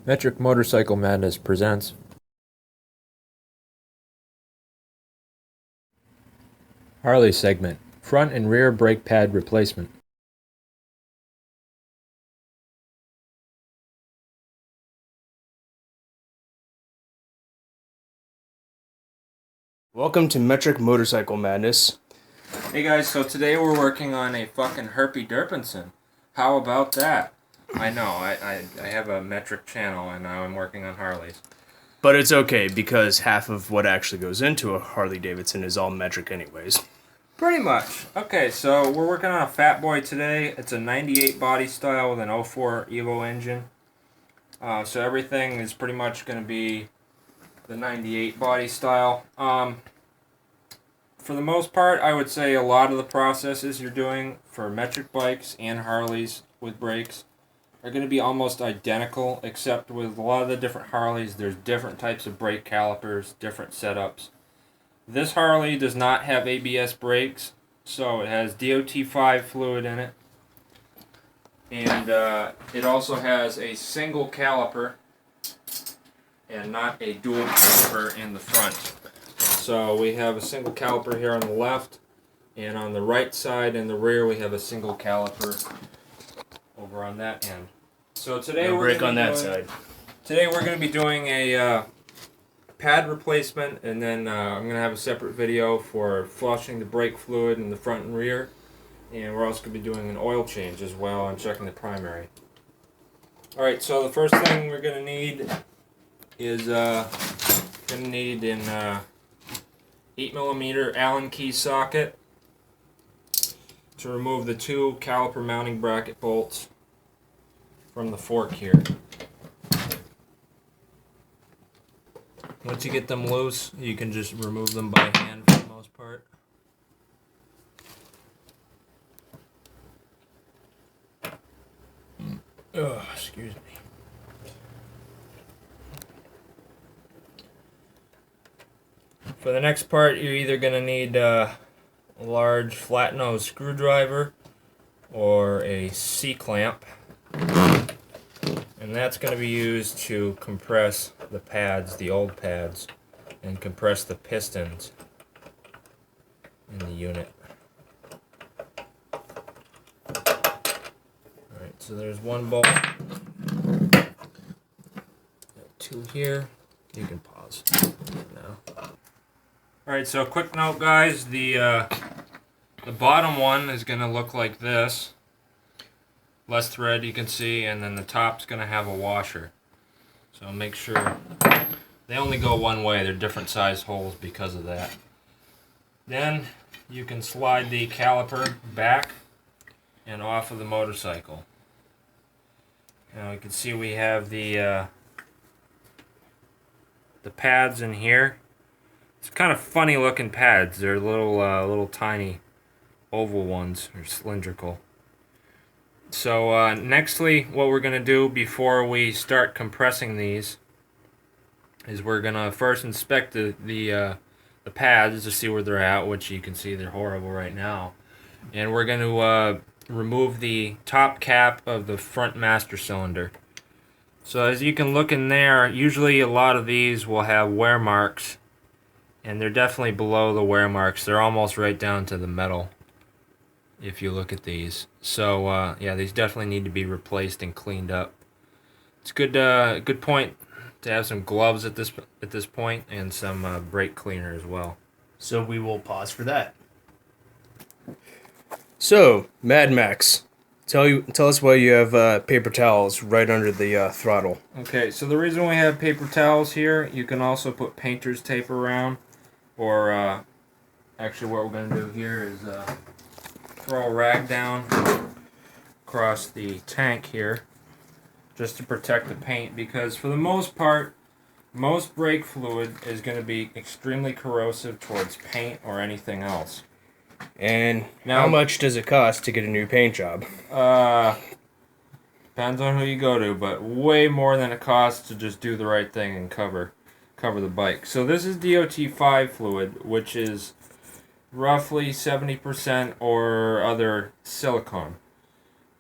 Metric Motorcycle Madness presents Harley segment, front and rear brake pad replacement. Welcome to Metric Motorcycle Madness. Hey guys, so today we're working on a fucking Herpy Derpinson. How about that? I know, I have a metric channel and now I'm working on Harleys. But it's okay because half of what actually goes into a Harley Davidson is all metric anyways. Pretty much. Okay, so we're working on a Fat Boy today. It's a 98 body style with an '04 Evo engine. So everything is pretty much going to be the 98 body style. For the most part, I would say a lot of the processes you're doing for metric bikes and Harleys with brakes are going to be almost identical, except with a lot of the different Harleys, there's different types of brake calipers, different setups. This Harley does not have ABS brakes, so it has DOT5 fluid in it. And it also has a single caliper and not a dual caliper in the front. So we have a single caliper here on the left, and on the right side in the rear we have a single caliper over on that end. So today No brake on that side. Today we're going to be doing a pad replacement, and then I'm going to have a separate video for flushing the brake fluid in the front and rear, and we're also going to be doing an oil change as well and checking the primary. Alright, so the first thing we're going to need is an 8mm Allen key socket to remove the two caliper mounting bracket bolts from the fork here. Once you get them loose, you can just remove them by hand for the most part. Oh, excuse me. For the next part, you're either going to need a large flat nose screwdriver or a C-clamp. And that's going to be used to compress the pads, the old pads, and compress the pistons in the unit. Alright, so there's one bolt. Got two here. You can pause now. Alright, so quick note guys, the bottom one is going to look like this. Less thread you can see, and then the top's going to have a washer. So make sure they only go one way. They're different size holes because of that. Then you can slide the caliper back and off of the motorcycle. Now you can see we have the pads in here. It's kind of funny looking pads. They're little tiny oval ones, or cylindrical. So nextly, what we're going to do before we start compressing these is we're going to first inspect the pads to see where they're at, which you can see they're horrible right now. And we're going to remove the top cap of the front master cylinder. So as you can look in there, usually a lot of these will have wear marks, and they're definitely below the wear marks. They're almost right down to the metal if you look at these. So yeah, these definitely need to be replaced and cleaned up. It's good point to have some gloves at this point, and some brake cleaner as well. So we will pause for that. So, Mad Max, tell us why you have paper towels right under the throttle. Okay, so the reason we have paper towels here, you can also put painter's tape around, or actually what we're going to do here is throw a rag down across the tank here just to protect the paint, because for the most part, most brake fluid is going to be extremely corrosive towards paint or anything else. And now, how much does it cost to get a new paint job? Depends on who you go to, but way more than it costs to just do the right thing and cover the bike. So this is DOT5 fluid, which is roughly 70% or other silicone.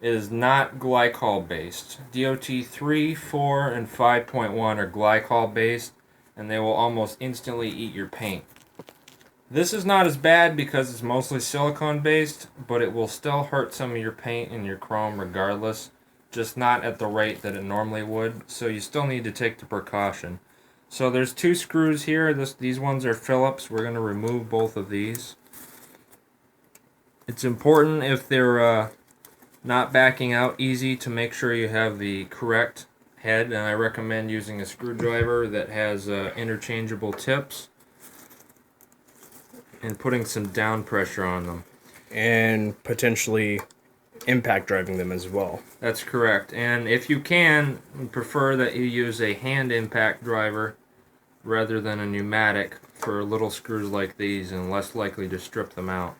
is not glycol based. DOT 3, 4, and 5.1 are glycol based, and they will almost instantly eat your paint. This is not as bad because it's mostly silicone based, but it will still hurt some of your paint and your chrome regardless, just not at the rate that it normally would, so you still need to take the precaution. So there's 2 screws here. These ones are Phillips. We're going to remove both of these. It's important if they're not backing out easy to make sure you have the correct head, and I recommend using a screwdriver that has interchangeable tips and putting some down pressure on them. And potentially impact driving them as well. That's correct. And if you can, prefer that you use a hand impact driver rather than a pneumatic for little screws like these, and less likely to strip them out.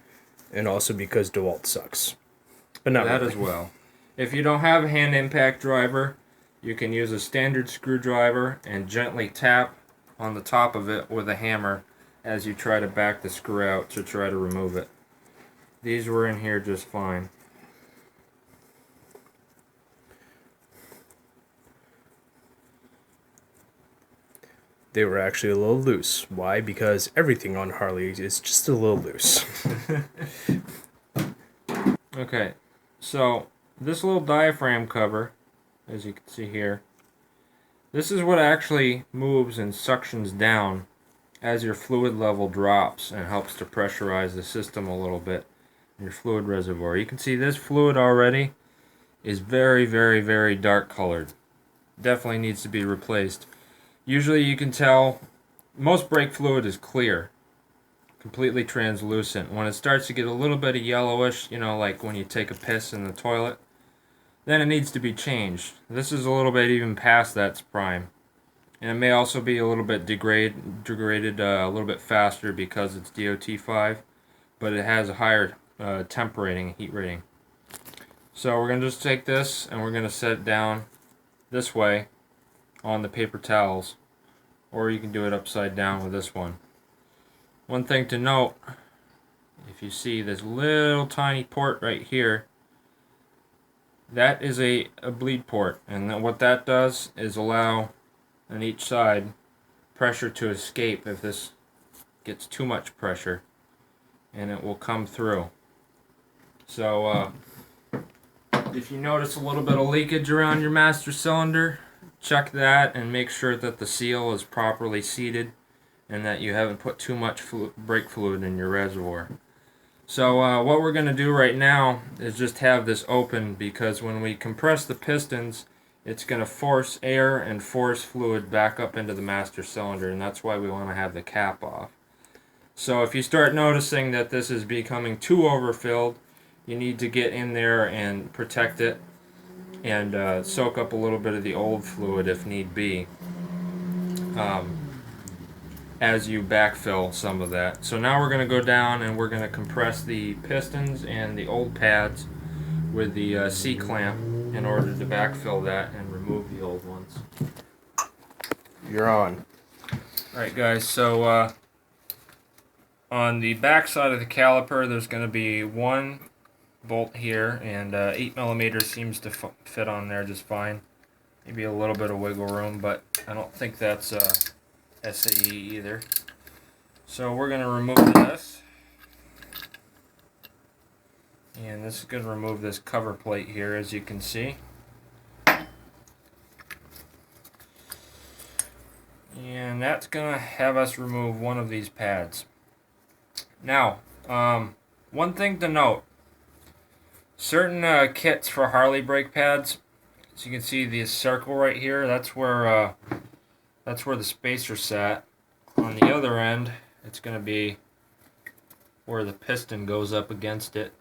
And also because DeWalt sucks. But not that really. As well. If you don't have a hand impact driver, you can use a standard screwdriver and gently tap on the top of it with a hammer as you try to back the screw out to try to remove it. These were in here just fine. They were actually a little loose. Why? Because everything on Harley is just a little loose. Okay, so this little diaphragm cover, as you can see here, this is what actually moves and suctions down as your fluid level drops and helps to pressurize the system a little bit in your fluid reservoir. You can see this fluid already is very, very, very dark colored. Definitely needs to be replaced. Usually you can tell most brake fluid is clear, completely translucent. When it starts to get a little bit of yellowish, you know, like when you take a piss in the toilet, then it needs to be changed. This is a little bit even past that's prime. And it may also be a little bit degraded a little bit faster because it's DOT 5, but it has a higher temp rating, heat rating. So we're going to just take this and we're going to set it down this way on the paper towels, or you can do it upside down with this one. One thing to note, if you see this little tiny port right here, that is a bleed port, and then what that does is allow on each side pressure to escape if this gets too much pressure, and it will come through. So if you notice a little bit of leakage around your master cylinder, check that and make sure that the seal is properly seated and that you haven't put too much brake fluid in your reservoir. So what we're going to do right now is just have this open, because when we compress the pistons, it's going to force air and force fluid back up into the master cylinder, and that's why we want to have the cap off. So if you start noticing that this is becoming too overfilled, you need to get in there and protect it and soak up a little bit of the old fluid if need be, as you backfill some of that. So now we're going to go down and we're going to compress the pistons and the old pads with the C-clamp in order to backfill that and remove the old ones. You're on. Alright guys, so on the back side of the caliper there's going to be one bolt here, and 8mm seems to fit on there just fine. Maybe a little bit of wiggle room, but I don't think that's SAE either. So we're going to remove this, and this is going to remove this cover plate here, as you can see. And that's going to have us remove one of these pads. Now, one thing to note, certain kits for Harley brake pads, as you can see this circle right here, that's where the spacer sat. On the other end, it's going to be where the piston goes up against it.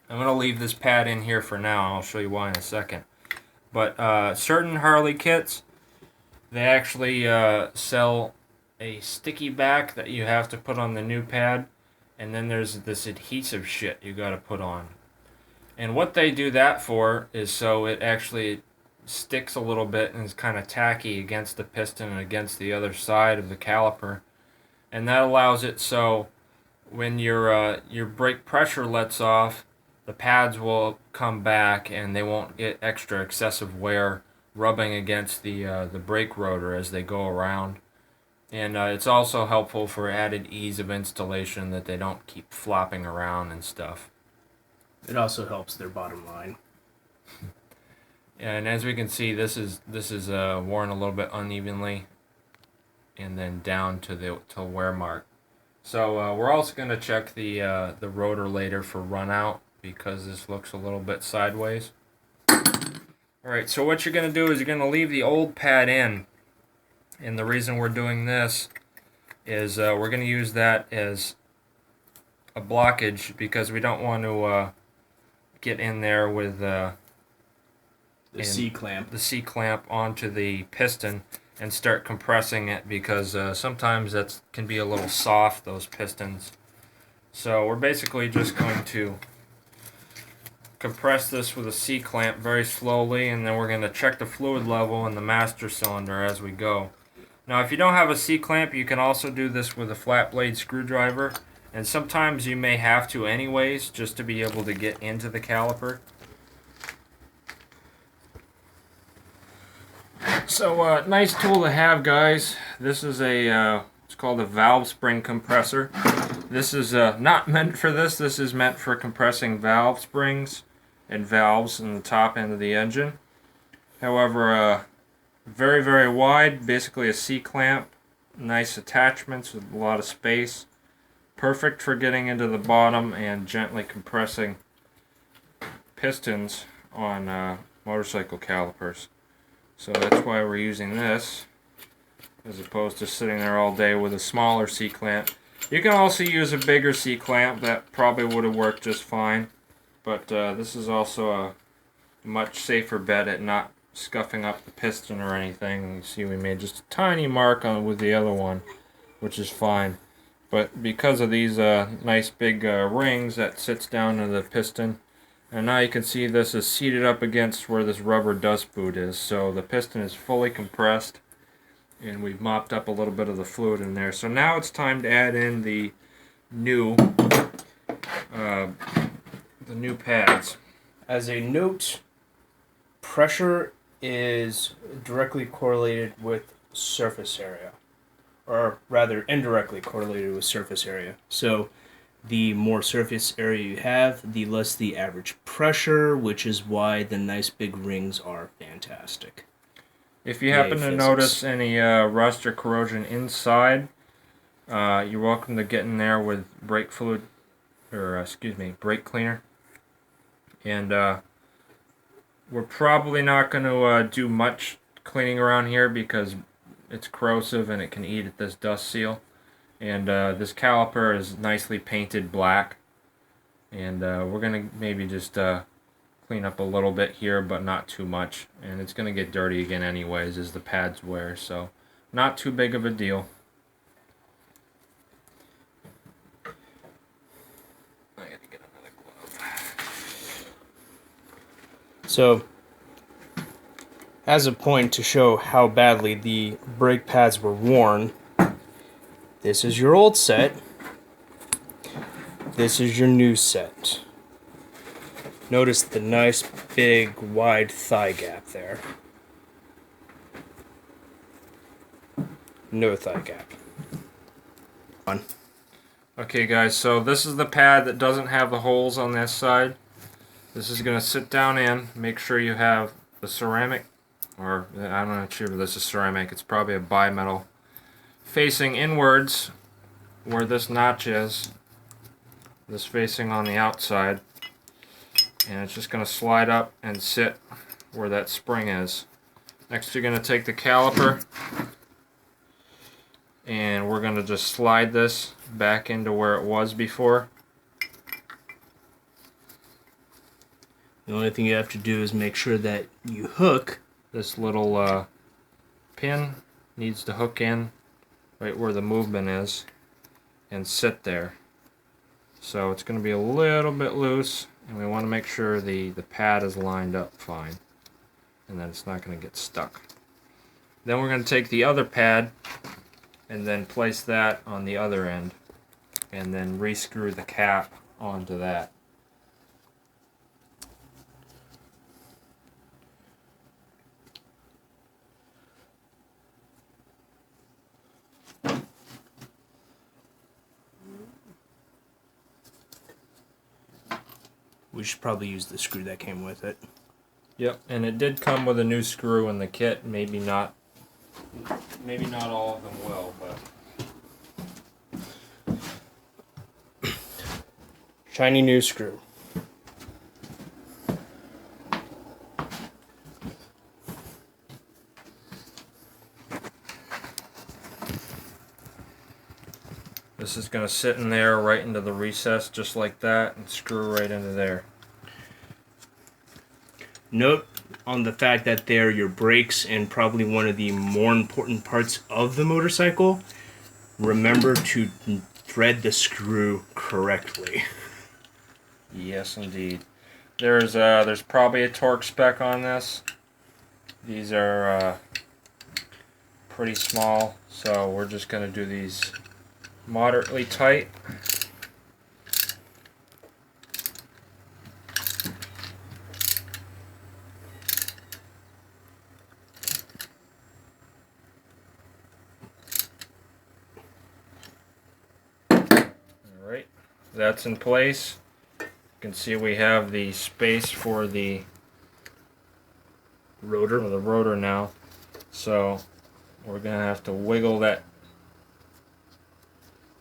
I'm going to leave this pad in here for now, and I'll show you why in a second. But certain Harley kits, they actually sell a sticky back that you have to put on the new pad, and then there's this adhesive shit you got to put on. And what they do that for is so it actually sticks a little bit and is kind of tacky against the piston and against the other side of the caliper, and that allows it so when your brake pressure lets off, the pads will come back and they won't get extra excessive wear rubbing against the brake rotor as they go around. And it's also helpful for added ease of installation that they don't keep flopping around and stuff. It also helps their bottom line. And as we can see, this is worn a little bit unevenly, and then down to the wear mark. So we're also going to check the rotor later for run out because this looks a little bit sideways. Alright, so what you're going to do is you're going to leave the old pad in. And the reason we're doing this is we're going to use that as a blockage because we don't want to get in there with the C-clamp. The C-clamp onto the piston and start compressing it because sometimes that can be a little soft, those pistons. So we're basically just going to compress this with a C-clamp very slowly, and then we're going to check the fluid level in the master cylinder as we go. Now if you don't have a C-clamp, you can also do this with a flat blade screwdriver, and sometimes you may have to anyways just to be able to get into the caliper. So nice tool to have, guys. This is it's called a valve spring compressor. This is not meant for this. This is meant for compressing valve springs and valves in the top end of the engine. However, very, very wide, basically a C-clamp, nice attachments with a lot of space. Perfect for getting into the bottom and gently compressing pistons on motorcycle calipers. So that's why we're using this, as opposed to sitting there all day with a smaller C-clamp. You can also use a bigger C-clamp, that probably would have worked just fine. But this is also a much safer bet at not scuffing up the piston or anything. You see we made just a tiny mark on with the other one, which is fine. But because of these nice big rings that sits down to the piston, and now you can see this is seated up against where this rubber dust boot is. So the piston is fully compressed, and we've mopped up a little bit of the fluid in there. So now it's time to add in the new pads. As a note, pressure is directly correlated with surface area, or rather indirectly correlated with surface area. So the more surface area you have, the less the average pressure, which is why the nice big rings are fantastic. If you happen to notice any rust or corrosion inside, you're welcome to get in there with brake fluid, or brake cleaner. And we're probably not going to do much cleaning around here because it's corrosive and it can eat at this dust seal. And this caliper is nicely painted black. And we're going to maybe just clean up a little bit here, but not too much. And it's going to get dirty again anyways as the pads wear. So not too big of a deal. I got to get another glove. So, as a point to show how badly the brake pads were worn, this is your old set. This is your new set. Notice the nice big wide thigh gap there. No thigh gap. On. Okay guys, so this is the pad that doesn't have the holes on this side. This is going to sit down in. Make sure you have the ceramic, or I'm not sure if this is ceramic, it's probably a bimetal, facing inwards where this notch is. This facing on the outside. And it's just going to slide up and sit where that spring is. Next you're going to take the caliper and we're going to just slide this back into where it was before. The only thing you have to do is make sure that you hook. This little pin needs to hook in right where the movement is and sit there. So it's going to be a little bit loose, and we want to make sure the pad is lined up fine and that it's not going to get stuck. Then we're going to take the other pad and then place that on the other end and then re-screw the cap onto that. we should probably use the screw that came with it. Yep, and it did come with a new screw in the kit. Maybe not all of them will, but Shiny new screw. this is going to sit in there right into the recess just like that and screw right into there. Note on the fact that they're your brakes and probably one of the more important parts of the motorcycle. Remember to thread the screw correctly. Yes, indeed. There's probably a torque spec on this. These are pretty small, so we're just going to do these moderately tight. Alright, that's in place. You can see we have the space for the rotor now. So we're going to have to wiggle that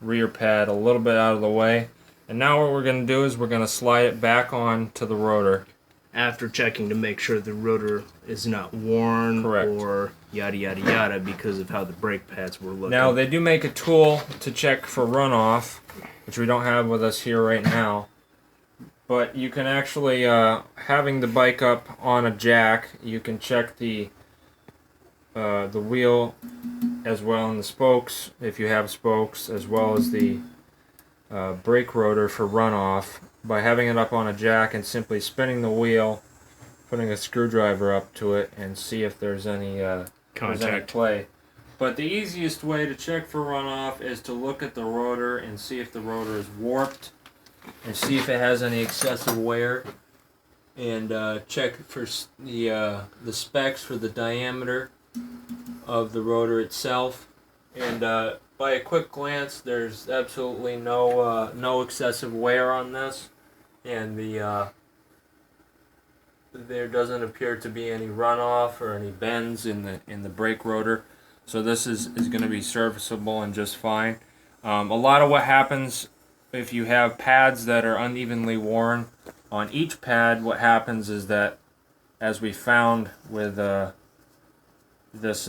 rear pad a little bit out of the way. And now what we're going to do is we're going to slide it back on to the rotor. After checking to make sure the rotor is not worn. Correct. Or yada yada yada because of how the brake pads were looking. Now they do make a tool to check for runoff, which we don't have with us here right now. But you can actually, having the bike up on a jack, you can check the wheel as well, and the spokes, if you have spokes, as well as the brake rotor for runoff by having it up on a jack and simply spinning the wheel, putting a screwdriver up to it, and see if there's any play. But the easiest way to check for runoff is to look at the rotor and see if the rotor is warped, and see if it has any excessive wear, and check for the specs for the diameter of the rotor itself. And by a quick glance, there's absolutely no excessive wear on this, and there doesn't appear to be any runoff or any bends in the brake rotor. So this is going to be serviceable and just fine. A lot of what happens if you have pads that are unevenly worn on each pad, what happens is that, as we found with this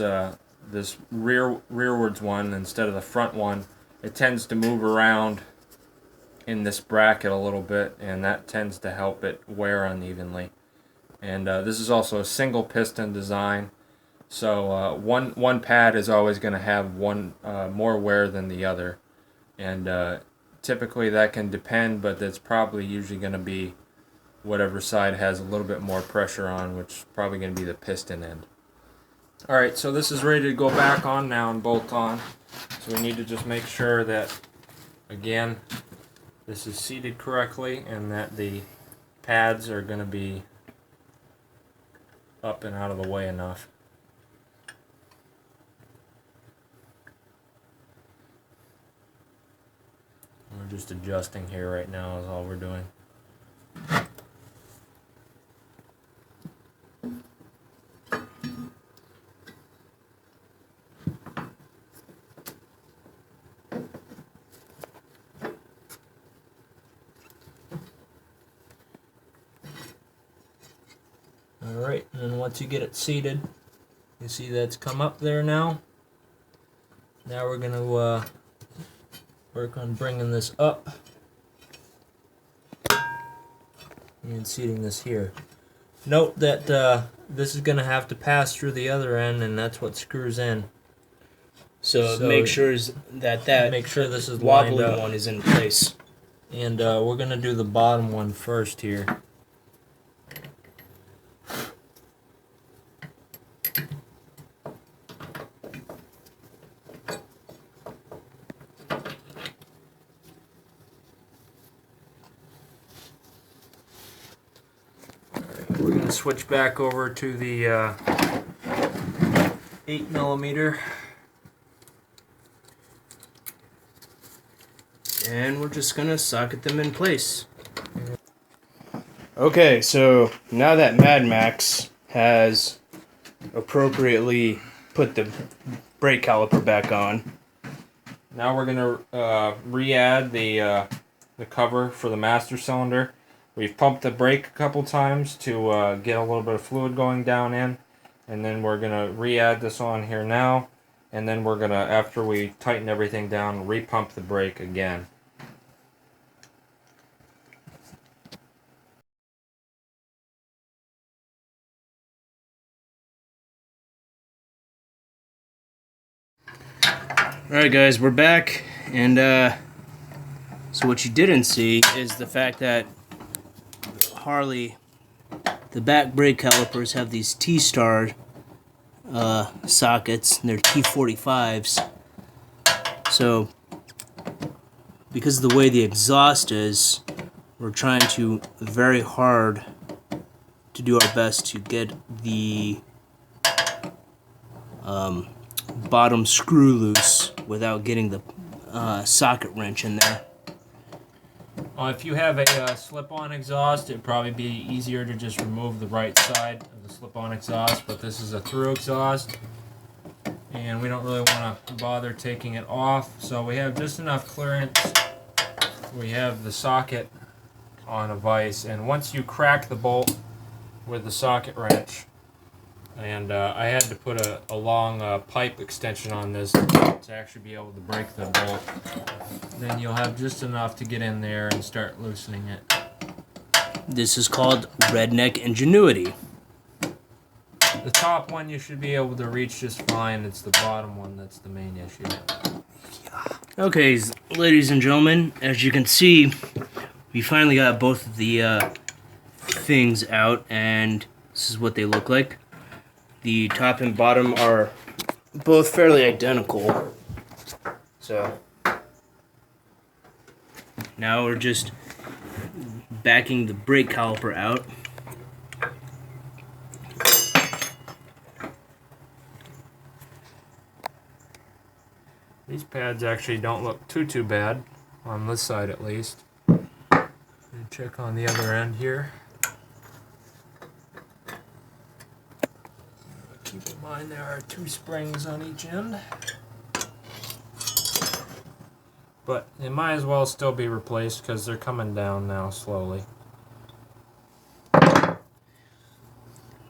rearwards one instead of the front one, it tends to move around in this bracket a little bit, and that tends to help it wear unevenly. And this is also a single piston design, so one pad is always going to have one more wear than the other, and typically that can depend, but it's probably usually going to be whatever side has a little bit more pressure on, which is probably going to be the piston end. Alright, so this is ready to go back on now and bolt on. So we need to just make sure that, again, this is seated correctly and that the pads are going to be up and out of the way enough. We're just adjusting here right now is all we're doing. Alright, and then once you get it seated, you see that's come up there now. Now we're going to work on bringing this up and seating this here. Note that this is going to have to pass through the other end, and that's what screws in. So make sure that make sure this is wobbly lined up. one is in place. And we're going to do the bottom one first here. We're going to switch back over to the 8mm. And we're just going to socket them in place. Okay, so now that Mad Max has appropriately put the brake caliper back on, now we're gonna re-add the cover for the master cylinder. We've pumped the brake a couple times to get a little bit of fluid going down in, and then we're gonna re-add this on here now, and then we're gonna, after we tighten everything down, re-pump the brake again. Alright guys, we're back, and so what you didn't see is the fact that Harley, the back brake calipers have these T-star sockets, and they're T45s. So, because of the way the exhaust is, we're trying to very hard to do our best to get the bottom screw loose without getting the socket wrench in there. If you have a slip-on exhaust, it'd probably be easier to just remove the right side of the slip-on exhaust, but this is a through exhaust, and we don't really want to bother taking it off, so we have just enough clearance. We have the socket on a vise, and once you crack the bolt with the socket wrench, and I had to put a long pipe extension on this to actually be able to break the bolt, then you'll have just enough to get in there and start loosening it. This is called redneck ingenuity. The top one you should be able to reach just fine. It's the bottom one that's the main issue. Okay, ladies and gentlemen, as you can see, we finally got both of the things out, and this is what they look like. The top and bottom are both fairly identical. So now we're just backing the brake caliper out. These pads actually don't look too bad, on this side at least. And check on the other end here. Keep in mind there are 2 springs on each end. But they might as well still be replaced because they're coming down now slowly.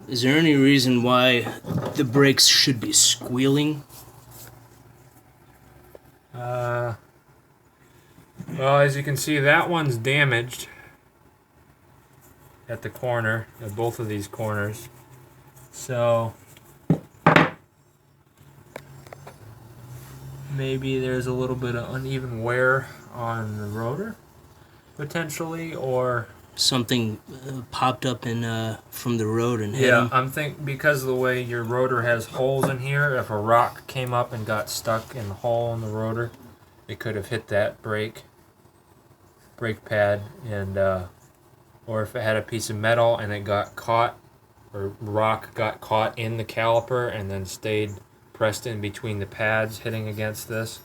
Is there any reason why the brakes should be squealing? Well, as you can see, that one's damaged at the corner, at both of these corners. So maybe there's a little bit of uneven wear on the rotor, potentially, or Something popped up in from the road and hit him. I'm thinking because of the way your rotor has holes in here, if a rock came up and got stuck in the hole in the rotor, it could have hit that brake pad, and or if it had a piece of metal and it got caught, or rock got caught in the caliper and then stayed pressed in between the pads hitting against this,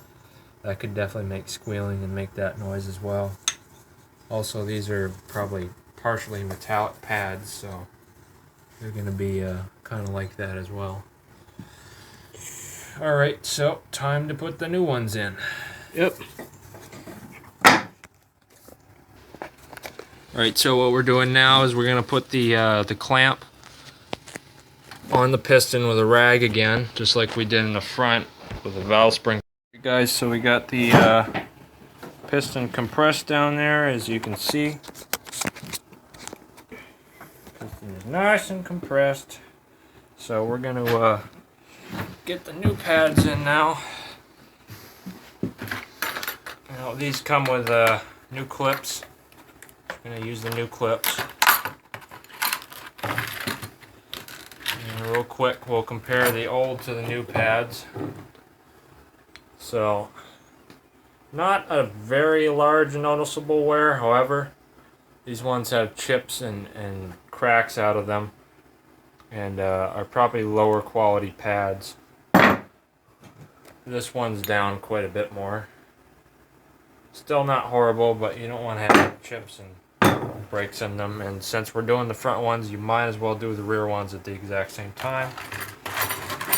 that could definitely make squealing and make that noise as well. Also, these are probably partially metallic pads, so they're going to be kind of like that as well. Alright, so time to put the new ones in. Yep. Alright, so what we're doing now is we're going to put the clamp on the piston with a rag again, just like we did in the front with a valve spring. Hey guys, so we got the piston compressed down there, as you can see. Piston is nice and compressed. So we're going to get the new pads in now. Now these come with new clips. I'm going to use the new clips. And real quick, we'll compare the old to the new pads. So, not a very large noticeable wear, however, these ones have chips and cracks out of them, and are probably lower quality pads. This one's down quite a bit more. Still not horrible, but you don't want to have chips and brakes in them, and since we're doing the front ones, you might as well do the rear ones at the exact same time.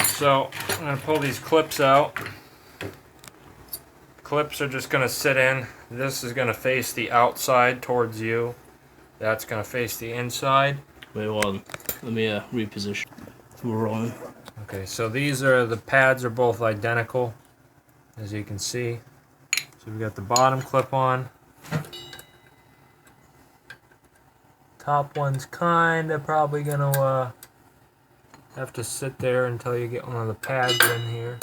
So I'm going to pull these clips out. Clips are just going to sit in. This is going to face the outside towards you. That's going to face the inside. Wait, hold on. Let me reposition. We're rolling. Okay, so the pads are both identical, as you can see. So we got the bottom clip on. Top one's kinda probably gonna have to sit there until you get one of the pads in here.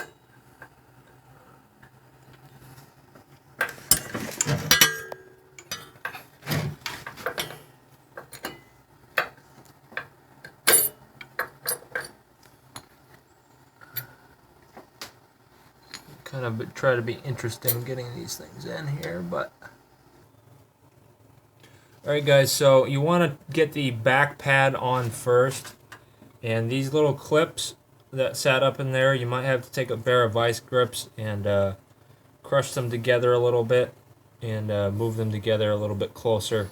Kind of try to be interesting getting these things in here, but alright guys, so you want to get the back pad on first, and these little clips that sat up in there, you might have to take a pair of vice grips and crush them together a little bit and move them together a little bit closer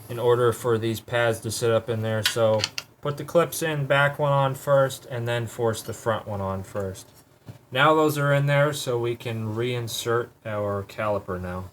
in order for these pads to sit up in there. So put the clips in, back one on first, and then force the front one on first. Now those are in there, so we can reinsert our caliper now.